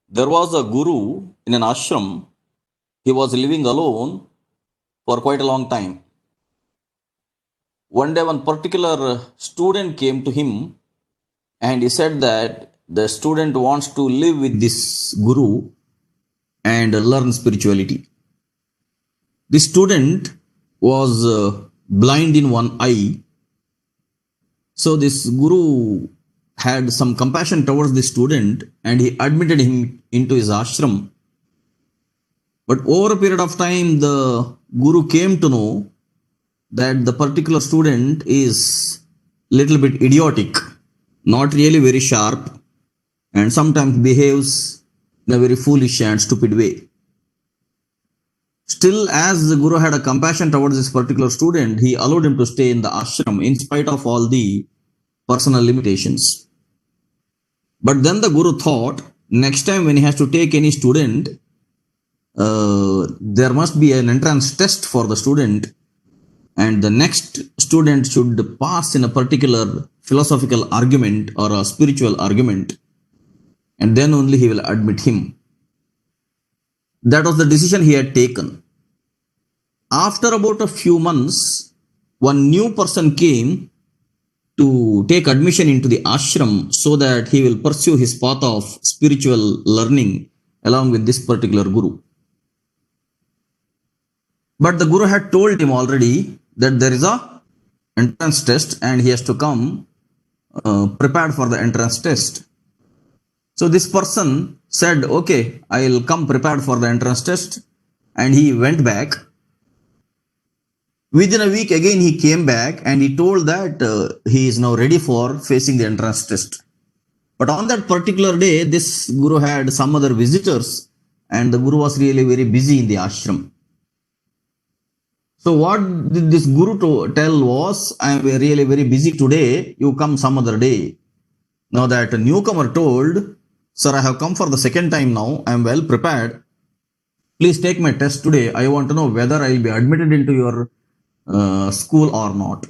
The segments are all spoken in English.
There was a guru in an ashram. He was living alone for quite a long time. One day, one particular student came to him and he said that the student wants to live with this guru and learn spirituality. The student was blind in one eye. So, this guru had some compassion towards the student and he admitted him into his ashram. But over a period of time, the guru came to know that the particular student is little bit idiotic, not really very sharp, and sometimes behaves in a very foolish and stupid way. Still, as the guru had a compassion towards this particular student, he allowed him to stay in the ashram in spite of all the personal limitations. But then the guru thought, next time when he has to take any student, there must be an entrance test for the student, and the next student should pass in a particular philosophical argument or a spiritual argument, and then only he will admit him. That was the decision he had taken. After about a few months, one new person came to take admission into the ashram so that he will pursue his path of spiritual learning along with this particular guru. But the guru had told him already that there is a entrance test and he has to come prepared for the entrance test. So this person said, okay, I will come prepared for the entrance test, and he went back. Within a week again he came back and he told that he is now ready for facing the entrance test. But on that particular day, this guru had some other visitors and the guru was really very busy in the ashram. So what did this guru tell was, I am really very busy today, you come some other day. Now that newcomer told, sir, I have come for the second time now, I am well prepared. Please take my test today. I want to know whether I will be admitted into your school or not.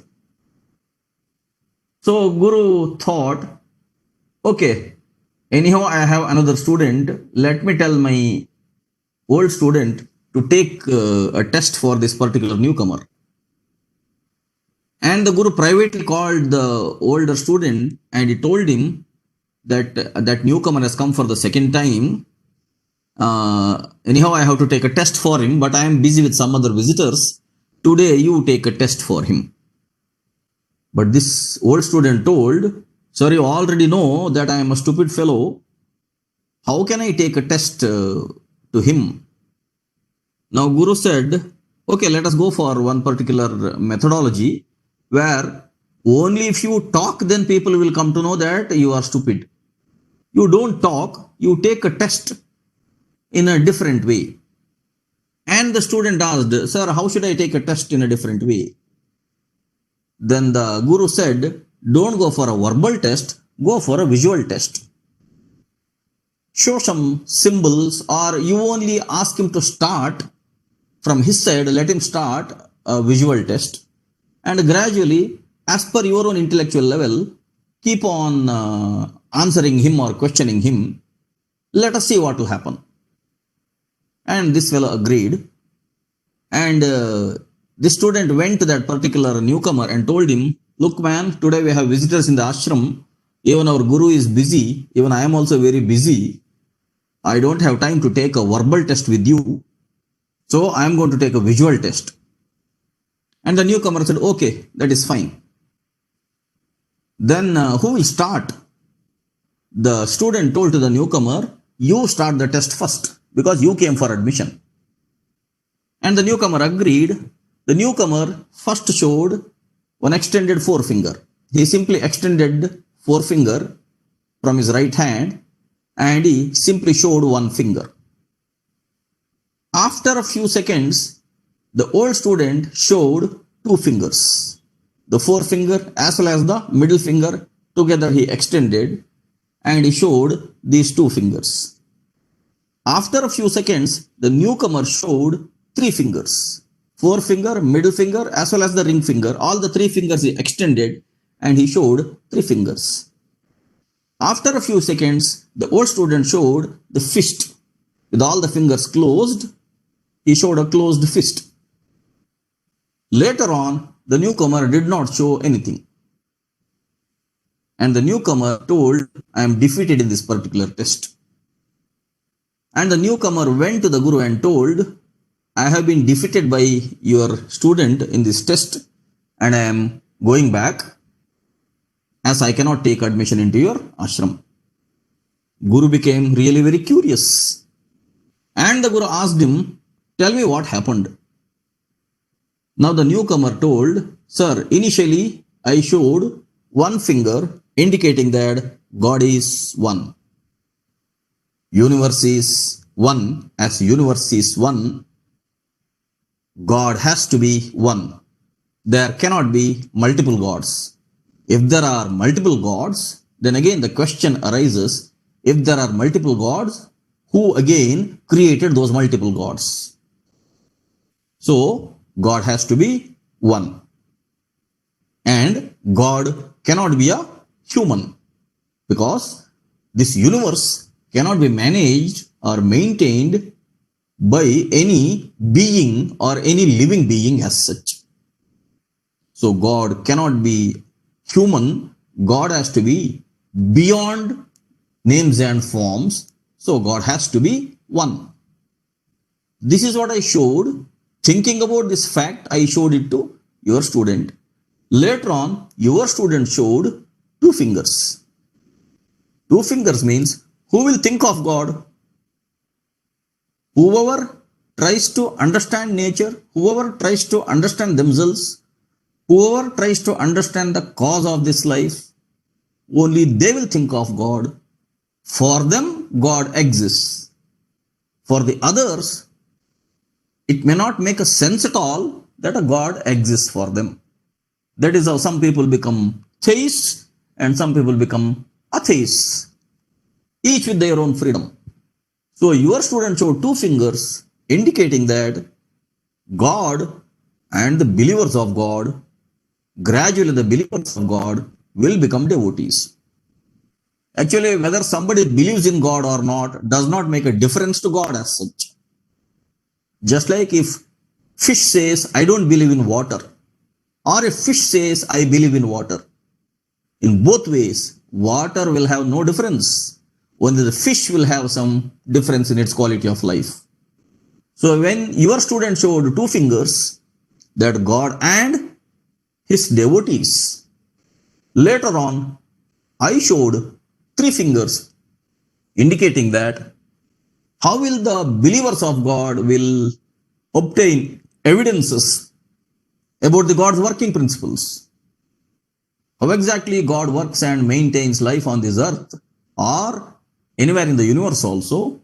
So Guru thought, okay, anyhow I have another student, let me tell my old student to take a test for this particular newcomer. And the Guru privately called the older student and he told him that that newcomer has come for the second time. Anyhow, I have to take a test for him, but I am busy with some other visitors. Today, you take a test for him. But this old student told, sir, you already know that I am a stupid fellow. How can I take a test to him? Now, Guru said, okay, let us go for one particular methodology where only if you talk, then people will come to know that you are stupid. You don't talk, you take a test in a different way. And the student asked, sir, how should I take a test in a different way? Then the Guru said, don't go for a verbal test, go for a visual test. Show some symbols, or you only ask him to start from his side, let him start a visual test. And gradually, as per your own intellectual level, keep on answering him or questioning him. Let us see what will happen. And this fellow agreed. And the student went to that particular newcomer and told him, look man, today we have visitors in the ashram. Even our guru is busy. Even I am also very busy. I don't have time to take a verbal test with you. So I am going to take a visual test. And the newcomer said, okay, that is fine. Then who will start? The student told to the newcomer, you start the test first because you came for admission. And the newcomer agreed. The newcomer first showed one extended forefinger. He simply extended forefinger from his right hand and he simply showed one finger. After a few seconds, the old student showed two fingers. The forefinger as well as the middle finger together he extended and he showed these two fingers. After a few seconds, the newcomer showed three fingers. Forefinger, middle finger as well as the ring finger. All the three fingers he extended and he showed three fingers. After a few seconds, the old student showed the fist with all the fingers closed. He showed a closed fist. Later on, the newcomer did not show anything. And the newcomer told, I am defeated in this particular test. And the newcomer went to the Guru and told, I have been defeated by your student in this test and I am going back as I cannot take admission into your ashram. Guru became really very curious. And the Guru asked him, tell me what happened. Now the newcomer told, sir, initially I showed one finger indicating that God is one. Universe is one. As universe is one, God has to be one. There cannot be multiple gods. If there are multiple gods, then again the question arises, if there are multiple gods, who again created those multiple gods? So, God has to be one. And God cannot be a human because this universe cannot be managed or maintained by any being or any living being as such. So God cannot be human. God has to be beyond names and forms. So God has to be one. This is what I showed. Thinking about this fact, I showed it to your student. Later on, your student showed two fingers. Two fingers means, who will think of God? Whoever tries to understand nature, whoever tries to understand themselves, whoever tries to understand the cause of this life, only they will think of God. For them, God exists. For the others, it may not make a sense at all that a God exists for them. That is how some people become theists and some people become atheists, each with their own freedom. So your student showed two fingers indicating that God and the believers of God, gradually the believers of God will become devotees. Actually, whether somebody believes in God or not does not make a difference to God as such. Just like if fish says, I don't believe in water, or if fish says, I believe in water. In both ways, water will have no difference. Only the fish will have some difference in its quality of life. So when your student showed two fingers, that God and his devotees. Later on, I showed three fingers, indicating that how will the believers of God will obtain evidences about the God's working principles. How exactly God works and maintains life on this earth or anywhere in the universe also,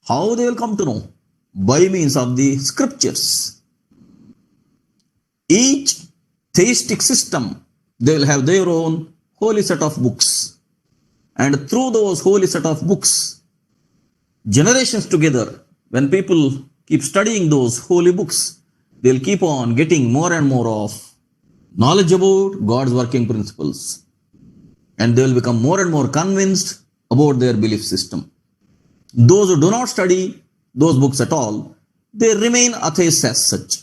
how they will come to know? By means of the scriptures. Each theistic system, they will have their own holy set of books. And through those holy set of books, generations together, when people keep studying those holy books, they'll keep on getting more and more of knowledge about God's working principles. And they will become more and more convinced about their belief system. Those who do not study those books at all, they remain atheists as such.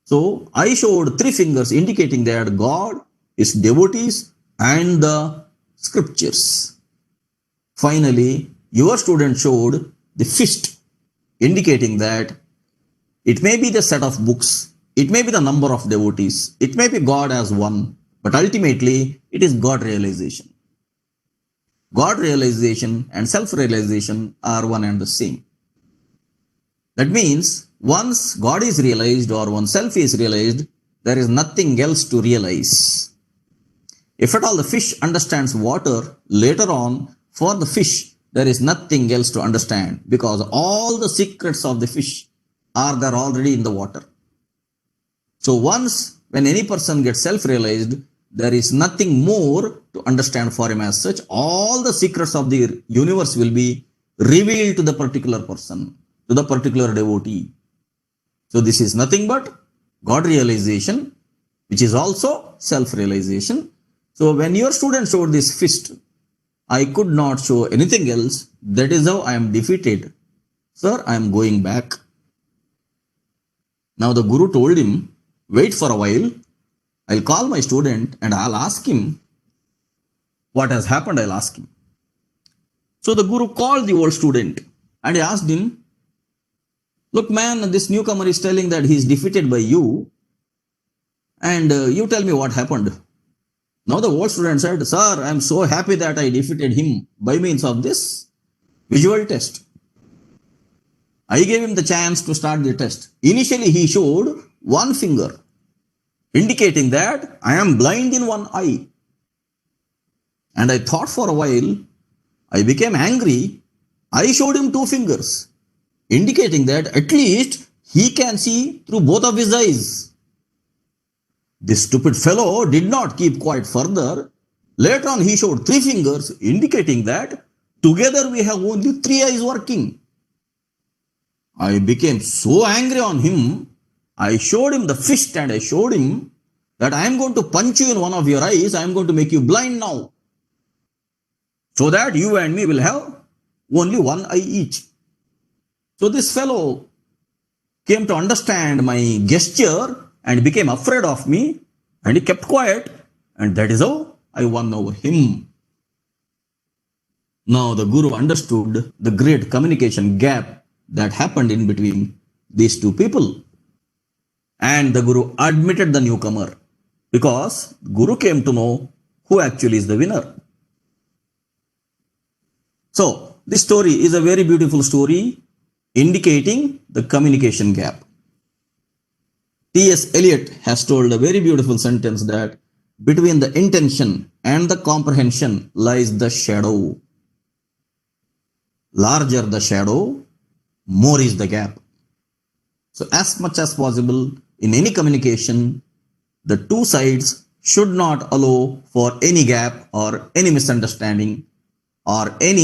So I showed three fingers indicating that God is devotees and the scriptures. Finally, your student showed the fist indicating that it may be the set of books, it may be the number of devotees, it may be God as one, but ultimately it is God realization. God realization and self-realization are one and the same. That means once God is realized or oneself is realized, there is nothing else to realize. If at all the fish understands water, later on for the fish there is nothing else to understand because all the secrets of the fish are there already in the water. So once when any person gets self-realized, there is nothing more to understand for him as such. All the secrets of the universe will be revealed to the particular person, to the particular devotee. So this is nothing but God realization, which is also self-realization. So when your student showed this fist, I could not show anything else. That is how I am defeated. Sir, I am going back. Now the Guru told him, wait for a while. I'll call my student and I'll ask him what has happened. I'll ask him. So the Guru called the old student and he asked him, look, man, this newcomer is telling that he is defeated by you. And you tell me what happened. Now the old student said, sir, I am so happy that I defeated him by means of this visual test. I gave him the chance to start the test. Initially, he showed one finger, indicating that I am blind in one eye. And I thought for a while, I became angry. I showed him two fingers, indicating that at least he can see through both of his eyes. This stupid fellow did not keep quiet further. Later on, he showed three fingers, indicating that together we have only three eyes working. I became so angry on him. I showed him the fist and I showed him that I am going to punch you in one of your eyes. I am going to make you blind now, so that you and me will have only one eye each. So this fellow came to understand my gesture and became afraid of me, and he kept quiet, and that is how I won over him. Now the Guru understood the great communication gap that happened in between these two people. And the Guru admitted the newcomer, because Guru came to know who actually is the winner. So this story is a very beautiful story indicating the communication gap. T.S. Eliot has told a very beautiful sentence that between the intention and the comprehension lies the shadow. Larger the shadow, more is the gap. So as much as possible in any communication, the two sides should not allow for any gap or any misunderstanding or any